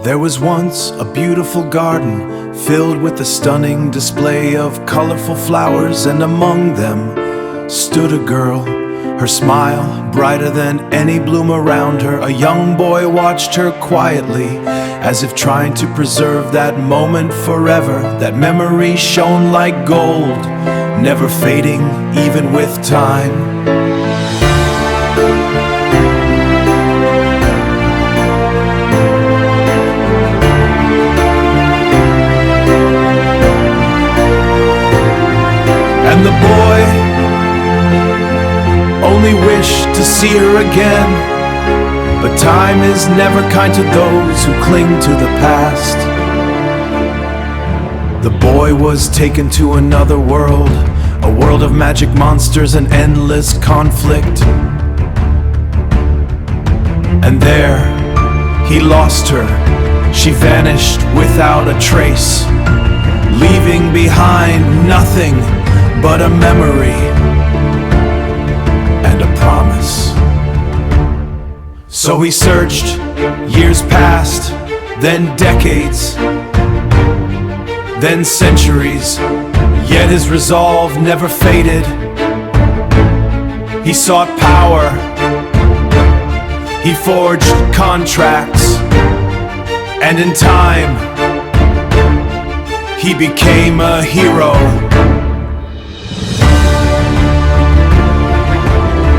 There was once a beautiful garden filled with a stunning display of colorful flowers, and among them stood a girl, her smile brighter than any bloom around her. A young boy watched her quietly, as if trying to preserve that moment forever. That memory shone like gold, never fading even with time. And the boy only wished to see her again, but time is never kind to those who cling to the past. The boy was taken to another world, a world of magic monsters and endless conflict. And there, he lost her. She vanished without a trace, leaving behind nothing but a memory and a promise. So he searched, years passed, then decades, then centuries, yet his resolve never faded. He sought power, he forged contracts, and in time, he became a hero.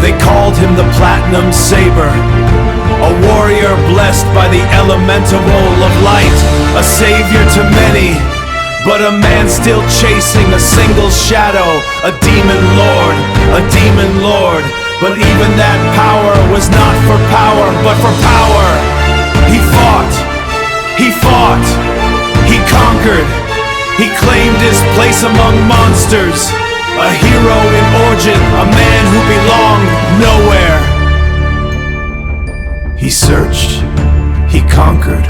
They called him the Platinum Saber, a warrior blessed by the elemental of light, a savior to many, but a man still chasing a single shadow, a demon lord, a demon lord. But even that power was not for power, but for power. He fought, he fought, he conquered, he claimed his place among monsters. A hero in origin, a man who belonged nowhere. He searched, he conquered,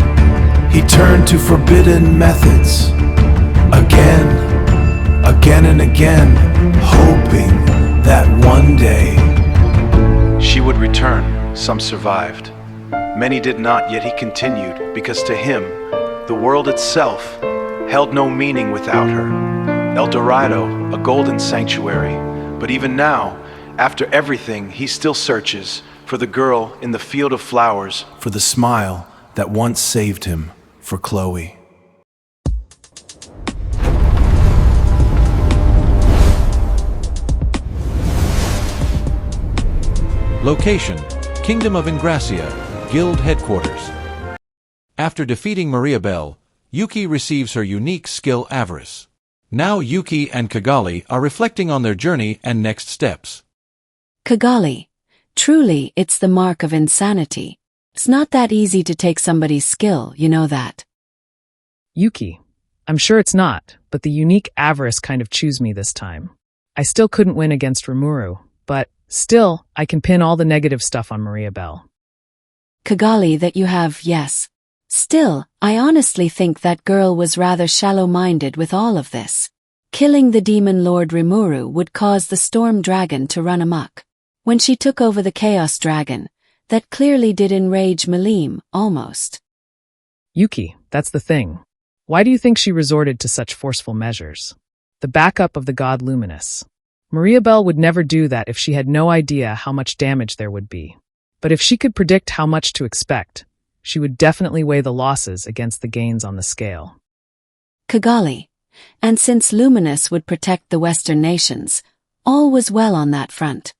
he turned to forbidden methods. Again and again, hoping that one day she would return. Some survived, many did not, yet he continued, because to him, the world itself held no meaning without her. El Dorado, a golden sanctuary. But even now, after everything, he still searches for the girl in the field of flowers, for the smile that once saved him, for Chloe. Location: Kingdom of Ingracia, Guild Headquarters. After defeating Mariabel, Yuki receives her unique skill Avarice. Now Yuki and Kigali are reflecting on their journey and next steps. Kigali, truly it's the mark of insanity. It's not that easy to take somebody's skill, you know that. Yuki, I'm sure it's not, but the unique Avarice kind of chews me this time. I still couldn't win against Rimuru, but still, I can pin all the negative stuff on Mariabel. Kigali, that you have, yes. Still, I honestly think that girl was rather shallow-minded with all of this. Killing the demon lord Rimuru would cause the storm dragon to run amok. When she took over the chaos dragon, that clearly did enrage Malim, almost. Yuki, that's the thing. Why do you think she resorted to such forceful measures? The backup of the god Luminous. Mariabel would never do that if she had no idea how much damage there would be. But if she could predict how much to expect, she would definitely weigh the losses against the gains on the scale. Kigali. And since Luminous would protect the Western nations, all was well on that front.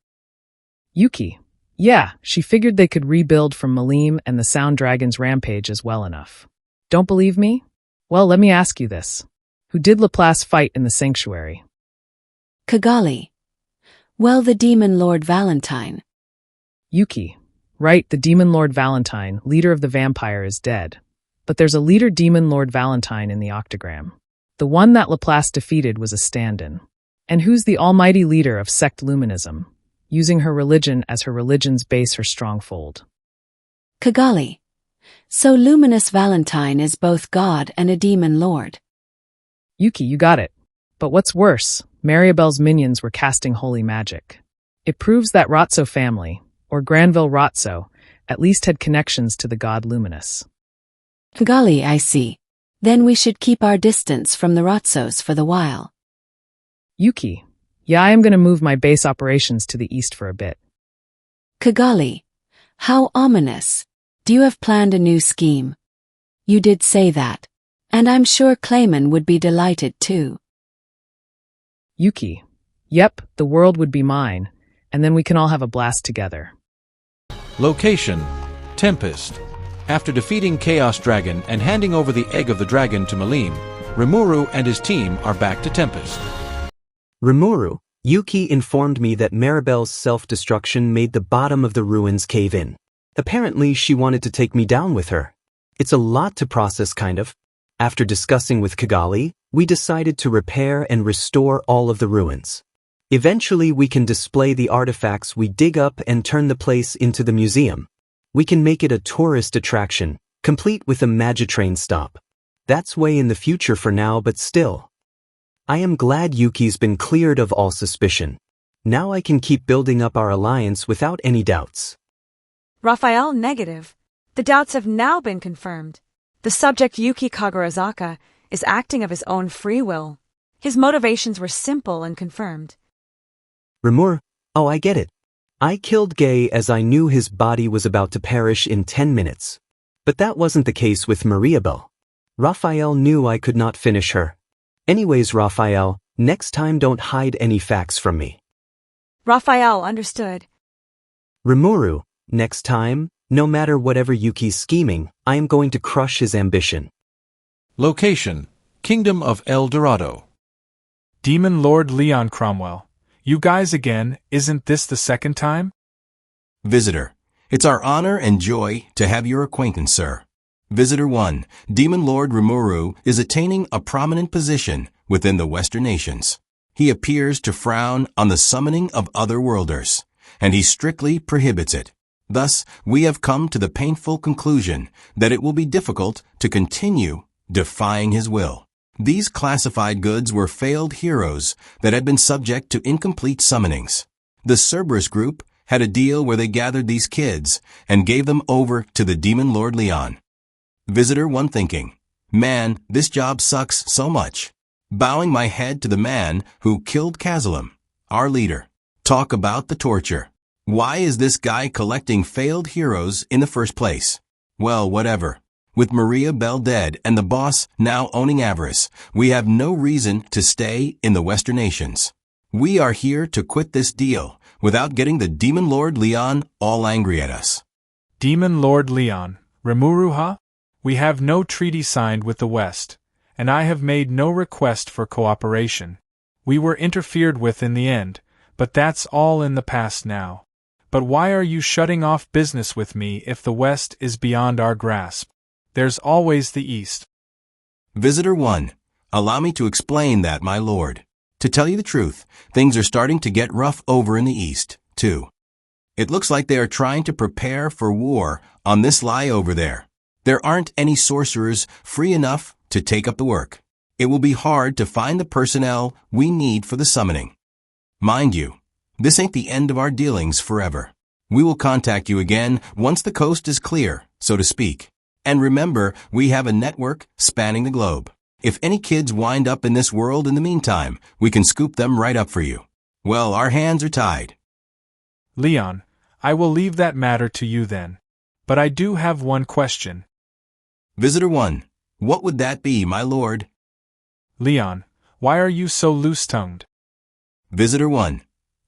Yuki. Yeah, she figured they could rebuild from Malim and the Sound Dragon's rampage as well enough. Don't believe me? Well, let me ask you this. Who did Laplace fight in the sanctuary? Kigali. Well, the demon lord Valentine. Yuki. Right, the Demon Lord Valentine, leader of the vampire, is dead. But there's a leader Demon Lord Valentine in the octagram. The one that Laplace defeated was a stand-in. And who's the almighty leader of sect Luminism, using her religion as her religion's base, her stronghold? Kigali. So Luminous Valentine is both god and a demon lord. Yuki, you got it. But what's worse, Mariabel's minions were casting holy magic. It proves that Ratso family, or Granville Ratso, at least had connections to the god Luminous. Golly, I see. Then we should keep our distance from the Ratsos for the while. Yuki, yeah, I am going to move my base operations to the east for a bit. Kigali, how ominous. Do you have planned a new scheme? You did say that. And I'm sure Clayman would be delighted too. Yuki, yep, the world would be mine, and then we can all have a blast together. Location: Tempest. After defeating Chaos Dragon and handing over the egg of the dragon to Malim, Rimuru and his team are back to Tempest. Rimuru, Yuki informed me that Mariabel's self-destruction made the bottom of the ruins cave in. Apparently, she wanted to take me down with her. It's a lot to process, kind of. After discussing with Kigali, we decided to repair and restore all of the ruins. Eventually, we can display the artifacts we dig up and turn the place into the museum. We can make it a tourist attraction, complete with a Magitrain stop. That's way in the future for now, but still. I am glad Yuki's been cleared of all suspicion. Now I can keep building up our alliance without any doubts. Raphael, negative. The doubts have now been confirmed. The subject Yuuki Kagurazaka is acting of his own free will. His motivations were simple and confirmed. Rimuru, oh, I get it. I killed Gay as I knew his body was about to perish in 10 minutes. But that wasn't the case with Mariabel. Raphael knew I could not finish her. Anyways, Raphael, next time don't hide any facts from me. Raphael, understood. Rimuru, next time, no matter whatever Yuki's scheming, I am going to crush his ambition. Location: Kingdom of El Dorado. Demon Lord Leon Cromwell. You guys again, isn't this the second time? Visitor, it's our honor and joy to have your acquaintance, sir. Visitor 1, Demon Lord Rimuru is attaining a prominent position within the Western nations. He appears to frown on the summoning of other-worlders, and he strictly prohibits it. Thus, we have come to the painful conclusion that it will be difficult to continue defying his will. These classified goods were failed heroes that had been subject to incomplete summonings. The Cerberus group had a deal where they gathered these kids and gave them over to the Demon Lord Leon. Visitor 1 thinking, man, this job sucks so much. Bowing my head to the man who killed Kazalim, our leader. Talk about the torture. Why is this guy collecting failed heroes in the first place? Well, whatever. With Mariabel dead and the boss now owning Avarice, we have no reason to stay in the Western nations. We are here to quit this deal without getting the Demon Lord Leon all angry at us. Demon Lord Leon, Rimuru, huh? We have no treaty signed with the West, and I have made no request for cooperation. We were interfered with in the end, but that's all in the past now. But why are you shutting off business with me if the West is beyond our grasp? There's always the East. Visitor 1, allow me to explain that, my lord. To tell you the truth, things are starting to get rough over in the East, too. It looks like they are trying to prepare for war on this lie over there. There aren't any sorcerers free enough to take up the work. It will be hard to find the personnel we need for the summoning. Mind you, this ain't the end of our dealings forever. We will contact you again once the coast is clear, so to speak. And remember, we have a network spanning the globe. If any kids wind up in this world in the meantime, we can scoop them right up for you. Well, our hands are tied. Leon, I will leave that matter to you then. But I do have one question. Visitor 1, what would that be, my lord? Leon, why are you so loose-tongued? Visitor 1,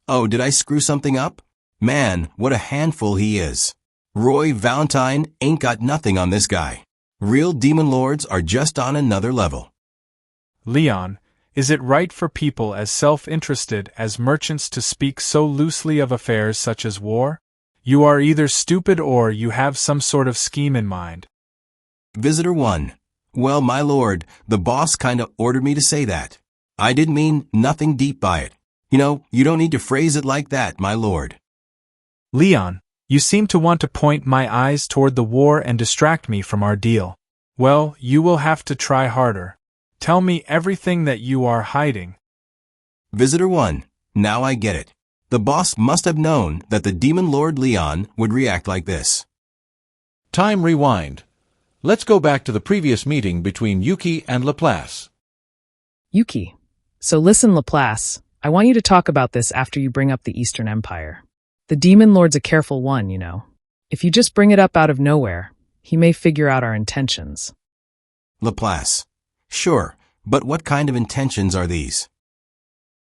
oh, did I screw something up? Man, what a handful he is. Roy Valentine ain't got nothing on this guy. Real demon lords are just on another level. Leon, is it right for people as self-interested as merchants to speak so loosely of affairs such as war? You are either stupid or you have some sort of scheme in mind. Visitor 1, well, my lord, the boss kinda ordered me to say that. I didn't mean nothing deep by it. You know, you don't need to phrase it like that, my lord. Leon, you seem to want to point my eyes toward the war and distract me from our deal. Well, you will have to try harder. Tell me everything that you are hiding. Visitor 1, now I get it. The boss must have known that the Demon Lord Leon would react like this. Time rewind. Let's go back to the previous meeting between Yuki and Laplace. Yuki. So listen, Laplace, I want you to talk about this after you bring up the Eastern Empire. The Demon Lord's a careful one, you know. If you just bring it up out of nowhere, he may figure out our intentions. Laplace. Sure, but what kind of intentions are these?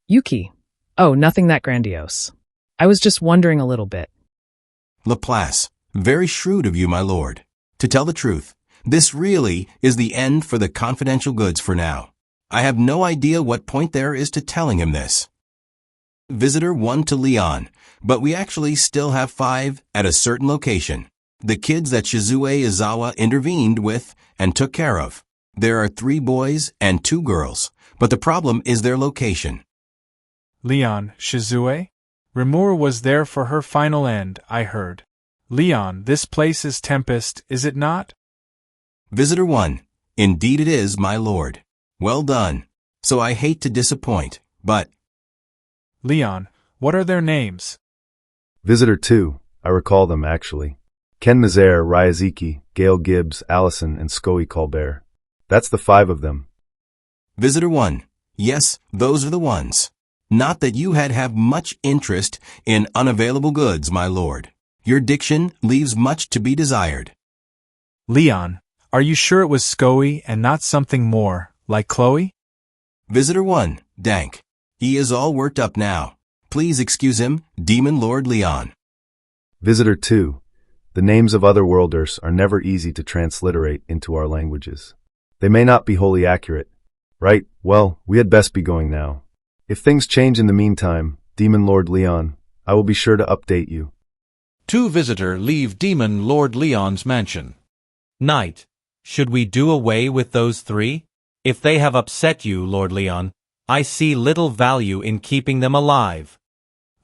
Yuki. Oh, nothing that grandiose. I was just wondering a little bit. Laplace. Very shrewd of you, my lord. To tell the truth, this really is the end for the confidential goods for now. I have no idea what point there is to telling him this. Visitor 1 to Leon, but we actually still have 5 at a certain location. The kids that Shizue Izawa intervened with and took care of. There are 3 boys and 2 girls, but the problem is their location. Leon, Shizue? Rimuru was there for her final end, I heard. Leon, this place is Tempest, is it not? Visitor 1. Indeed it is, my lord. Well done. So I hate to disappoint, but... Leon, what are their names? Visitor 2. I recall them, actually. Ken Mazaire, Ryaziki, Gail Gibbs, Allison, and Scoey Colbert. That's the 5 of them. Visitor 1. Yes, those are the ones. Not that you have much interest in unavailable goods, my lord. Your diction leaves much to be desired. Leon, are you sure it was Scoey and not something more, like Chloe? Visitor 1. Dank. He is all worked up now. Please excuse him, Demon Lord Leon. Visitor 2. The names of otherworlders are never easy to transliterate into our languages. They may not be wholly accurate. Right, well, we had best be going now. If things change in the meantime, Demon Lord Leon, I will be sure to update you. 2 visitor leave Demon Lord Leon's mansion. Knight, should we do away with those 3? If they have upset you, Lord Leon, I see little value in keeping them alive.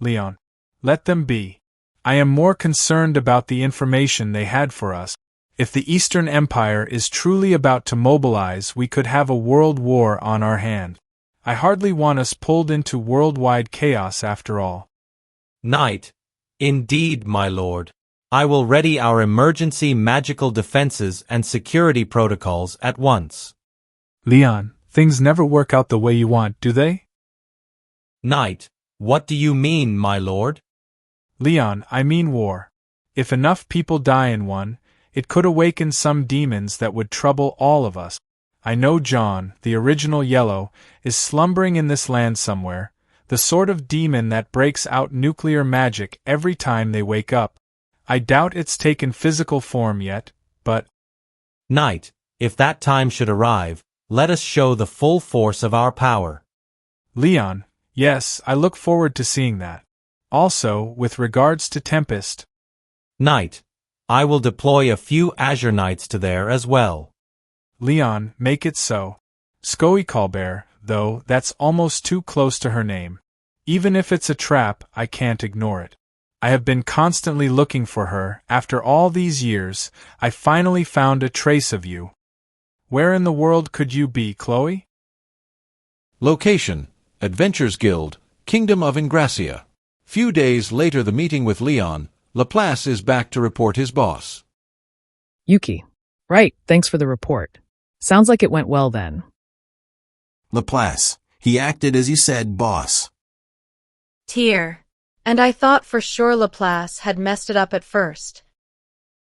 Leon, let them be. I am more concerned about the information they had for us. If the Eastern Empire is truly about to mobilize, we could have a world war on our hand. I hardly want us pulled into worldwide chaos after all. Knight, indeed, my lord. I will ready our emergency magical defenses and security protocols at once. Leon, things never work out the way you want, do they? Knight, what do you mean, my lord? Leon, I mean war. If enough people die in one, it could awaken some demons that would trouble all of us. I know John, the original Yellow, is slumbering in this land somewhere, the sort of demon that breaks out nuclear magic every time they wake up. I doubt it's taken physical form yet, but... Knight, if that time should arrive, let us show the full force of our power. Leon, yes, I look forward to seeing that. Also, with regards to Tempest... Knight, I will deploy a few Azure Knights to there as well. Leon, make it so. Scoey Colbert, though, that's almost too close to her name. Even if it's a trap, I can't ignore it. I have been constantly looking for her. After all these years, I finally found a trace of you. Where in the world could you be, Chloe? Location: Adventures Guild, Kingdom of Ingracia. Few days later, the meeting with Leon, Laplace is back to report his boss. Yuki. Right, thanks for the report. Sounds like it went well then. Laplace. He acted as you said, boss. Tear. And I thought for sure Laplace had messed it up at first.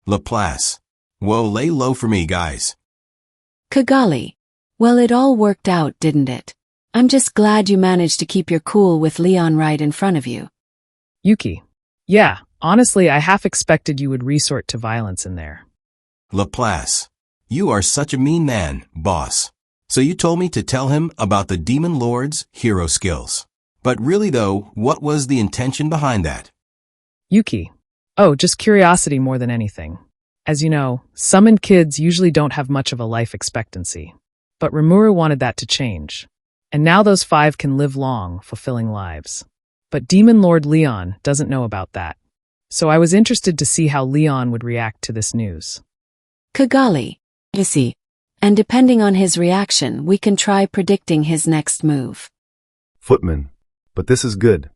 Laplace. Whoa, lay low for me, guys. Kigali. Well, it all worked out, didn't it? I'm just glad you managed to keep your cool with Leon right in front of you. Yuki. Yeah, honestly, I half expected you would resort to violence in there. Laplace. You are such a mean man, boss. So you told me to tell him about the Demon Lord's hero skills. But really though, what was the intention behind that? Yuki. Oh, just curiosity more than anything. As you know, summoned kids usually don't have much of a life expectancy. But Rimuru wanted that to change. And now those 5 can live long, fulfilling lives. But Demon Lord Leon doesn't know about that. So I was interested to see how Leon would react to this news. Kigali. You see. And depending on his reaction, we can try predicting his next move. Footman. But this is good.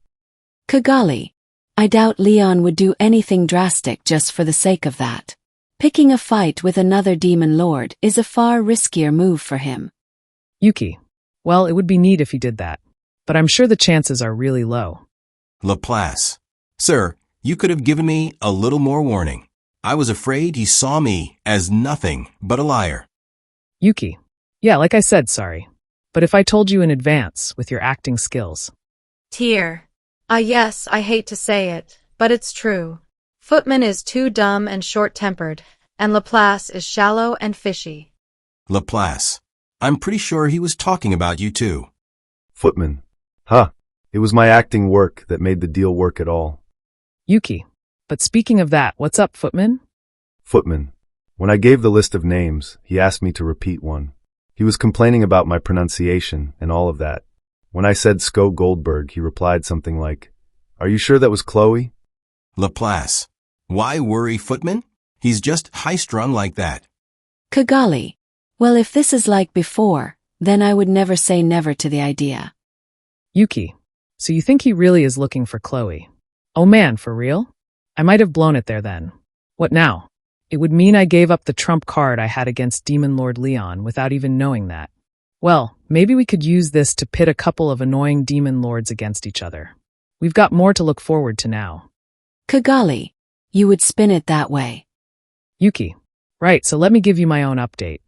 Kigali. I doubt Leon would do anything drastic just for the sake of that. Picking a fight with another demon lord is a far riskier move for him. Yuki. Well, it would be neat if he did that, but I'm sure the chances are really low. Laplace. Sir, you could have given me a little more warning. I was afraid he saw me as nothing but a liar. Yuki. Yeah, like I said, sorry. But if I told you in advance with your acting skills. Tear. Yes, I hate to say it, but it's true. Footman is too dumb and short-tempered, and Laplace is shallow and fishy. Laplace. I'm pretty sure he was talking about you too. Footman. Huh. It was my acting work that made the deal work at all. Yuki. But speaking of that, what's up, Footman? Footman. When I gave the list of names, he asked me to repeat one. He was complaining about my pronunciation and all of that. When I said Sko Goldberg, he replied something like, "Are you sure that was Chloe?" Laplace. Why worry Footman? He's just high-strung like that. Kagali. Well, if this is like before, then I would never say never to the idea. Yuki. So you think he really is looking for Chloe? Oh man, for real? I might have blown it there then. What now? It would mean I gave up the trump card I had against Demon Lord Leon without even knowing that. Well, maybe we could use this to pit a couple of annoying demon lords against each other. We've got more to look forward to now. Kagali. You would spin it that way. Yuki. Right, so let me give you my own update.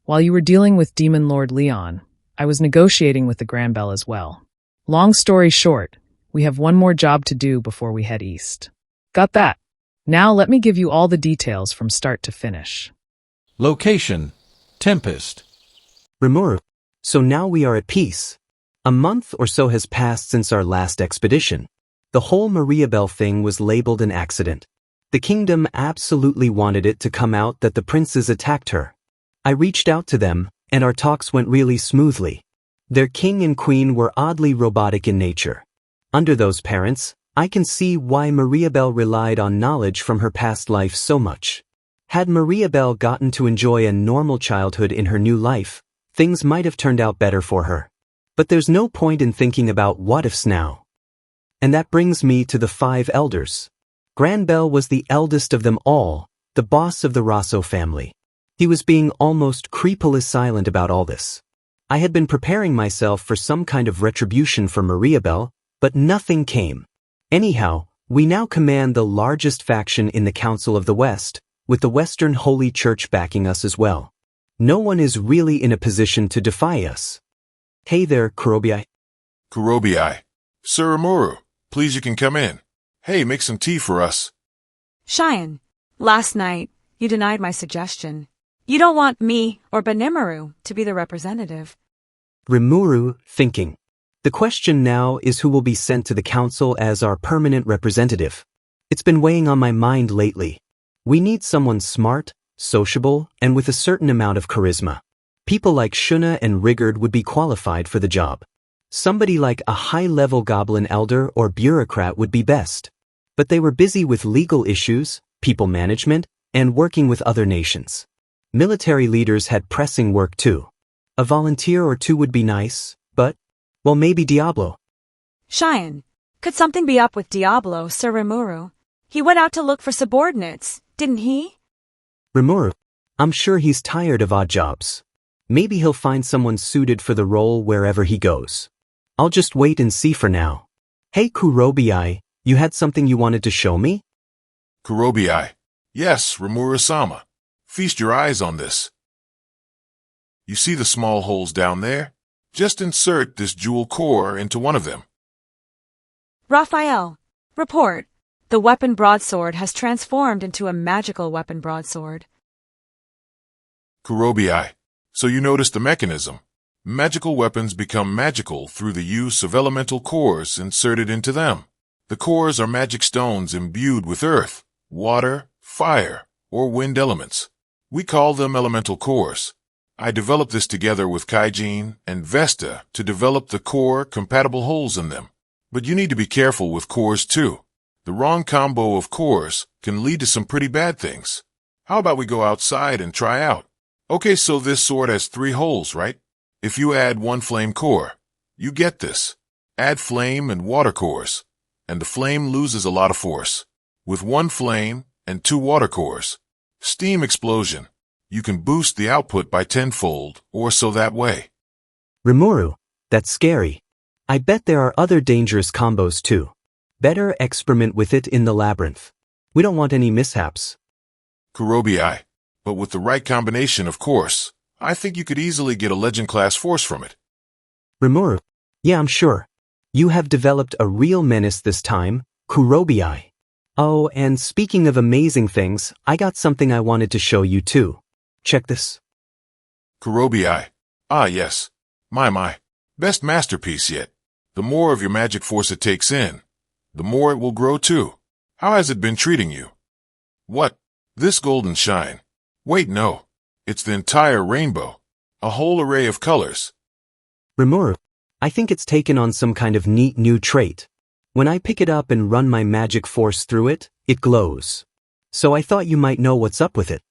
While you were dealing with Demon Lord Leon, I was negotiating with the Granbell as well. Long story short, we have one more job to do before we head east. Got that? Now let me give you all the details from start to finish. Location: Tempest. Rimuru. So now we are at peace. A month or so has passed since our last expedition. The whole Mariabel thing was labeled an accident. The kingdom absolutely wanted it to come out that the princes attacked her. I reached out to them, and our talks went really smoothly. Their king and queen were oddly robotic in nature. Under those parents, I can see why Mariabel relied on knowledge from her past life so much. Had Mariabel gotten to enjoy a normal childhood in her new life, things might have turned out better for her. But there's no point in thinking about what-ifs now. And that brings me to the 5 elders. Granbell was the eldest of them all, the boss of the Rosso family. He was being almost creepily silent about all this. I had been preparing myself for some kind of retribution for Mariabel, but nothing came. Anyhow, we now command the largest faction in the Council of the West, with the Western Holy Church backing us as well. No one is really in a position to defy us. Hey there, Kurobi. Kurobi. Sir Rimuru, please you can come in. Hey, make some tea for us. Cheyenne, last night, you denied my suggestion. You don't want me or Benimaru to be the representative. Rimuru, thinking. The question now is who will be sent to the council as our permanent representative. It's been weighing on my mind lately. We need someone smart, sociable, and with a certain amount of charisma. People like Shuna and Rigard would be qualified for the job. Somebody like a high-level goblin elder or bureaucrat would be best. But they were busy with legal issues, people management, and working with other nations. Military leaders had pressing work too. A volunteer or two would be nice, but, well, maybe Diablo. Cheyenne, could something be up with Diablo, Sir Rimuru? He went out to look for subordinates, didn't he? Rimuru. I'm sure he's tired of odd jobs. Maybe he'll find someone suited for the role wherever he goes. I'll just wait and see for now. Hey Kurobi, you had something you wanted to show me? Kurobi. Yes, Rimuru-sama. Feast your eyes on this. You see the small holes down there? Just insert this jewel core into one of them. Raphael, report. The weapon broadsword has transformed into a magical weapon broadsword. Kurobi. So you noticed the mechanism. Magical weapons become magical through the use of elemental cores inserted into them. The cores are magic stones imbued with earth, water, fire, or wind elements. We call them elemental cores. I developed this together with Kaijin and Vesta to develop the core-compatible holes in them. But you need to be careful with cores too. The wrong combo of cores can lead to some pretty bad things. How about we go outside and try out? Okay, so this sword has 3 holes, right? If you add 1 flame core, you get this. Add flame and water cores, and the flame loses a lot of force. With 1 flame and 2 water cores, Steam explosion. You can boost the output by tenfold, or so that way. Rimuru, that's scary. I bet there are other dangerous combos too. Better experiment with it in the labyrinth. We don't want any mishaps. Kurobi, but with the right combination, of course, I think you could easily get a legend-class force from it. Rimuru, yeah, I'm sure. You have developed a real menace this time, Kurobi. Oh, and speaking of amazing things, I got something I wanted to show you too. Check this. Kurobi. Ah, yes. My. Best masterpiece yet. The more of your magic force it takes in, the more it will grow too. How has it been treating you? What? This golden shine? Wait, no. It's the entire rainbow. A whole array of colors. Rimuru, I think it's taken on some kind of neat new trait. When I pick it up and run my magic force through it, it glows. So I thought you might know what's up with it.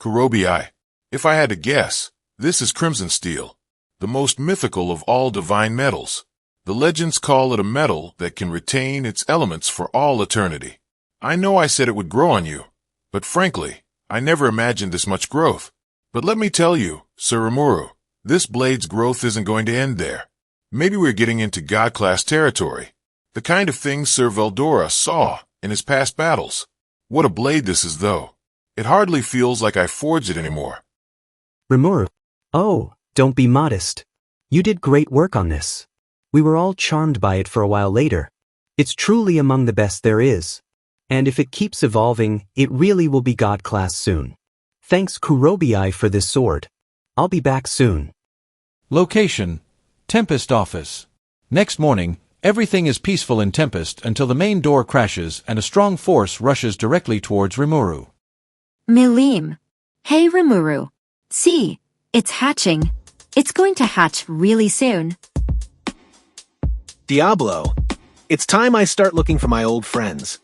Kurobi, if I had to guess, this is crimson steel, the most mythical of all divine metals. The legends call it a metal that can retain its elements for all eternity. I know I said it would grow on you, but frankly, I never imagined this much growth. But let me tell you, Sir Rimuru, this blade's growth isn't going to end there. Maybe we're getting into God-class territory, the kind of thing Sir Veldora saw in his past battles. What a blade this is, though. It hardly feels like I forged it anymore. Rimuru, oh, don't be modest. You did great work on this. We were all charmed by it for a while later. It's truly among the best there is. And if it keeps evolving, it really will be God-class soon. Thanks Kurobi for this sword. I'll be back soon. Location: Tempest office. Next morning, everything is peaceful in Tempest until the main door crashes and a strong force rushes directly towards Rimuru. Milim. Hey Rimuru. See, it's hatching. It's going to hatch really soon. Diablo. It's time I start looking for my old friends.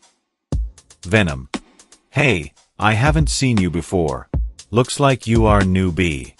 Venom. Hey, I haven't seen you before. Looks like you are newbie.